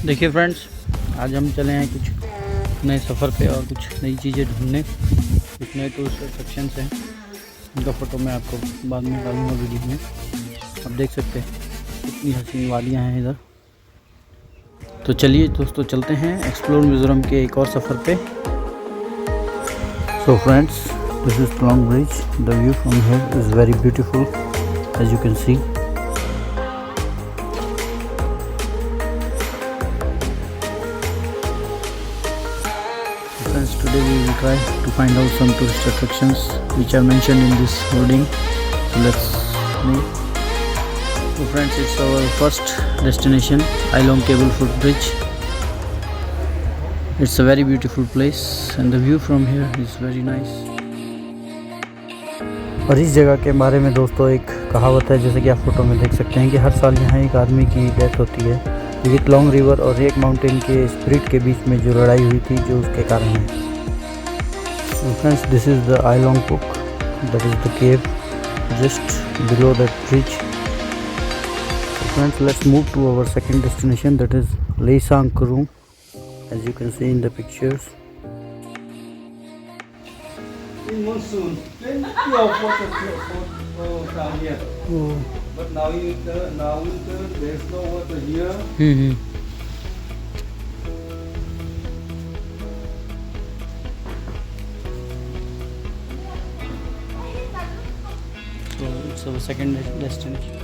देखिए फ्रेंड्स, आज हम चले हैं कुछ नए सफ़र पे और कुछ नई चीज़ें ढूंढने। कुछ नए टूरिस्ट अट्रैक्शंस हैं, उनका फ़ोटो मैं आपको बाद में डालूँगा वीडियो में। आप देख सकते हैं कितनी हसीन वादियाँ हैं इधर। तो चलिए दोस्तों, चलते हैं एक्सप्लोर मिज़ोरम के एक और सफ़र पे। So friends, this is Elang bridge. The view from here is very beautiful as you can see. Friends, today we will try to find out some tourist attractions which are mentioned in this hoarding. So let's move. So friends, it's our first destination, Ailawng Bridge. It's a very beautiful place and the view from here is very nice. और इस जगह के बारे में दोस्तों एक कहावत है, जैसे कि आप फोटो में देख सकते हैं कि हर साल यहाँ एक आदमी की डेथ होती है। विद लॉन्ग रिवर और रेक माउंटेन के स्पिरिट के बीच में जो लड़ाई हुई थी, जो उसके कारण है। Friends, this is the Ailong Puk, that is the cave just below that bridge. Friends, let's move to our second destination, that is Leisang Kurung, as you can see in the pictures. In monsoon, plenty of water down here. Oh. But now winter, there's no water here. So it's our second destination.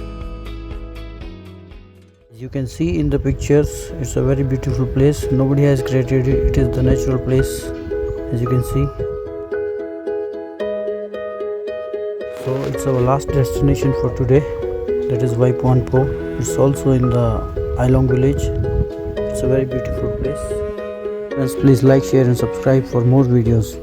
As you can see in the pictures, it's a very beautiful place. Nobody has created it. It is the natural place, as you can see. So it's our last destination for today, that is Waipuanpo. It's also in the Ailawng village. It's a very beautiful place. Friends, please like, share and subscribe for more videos.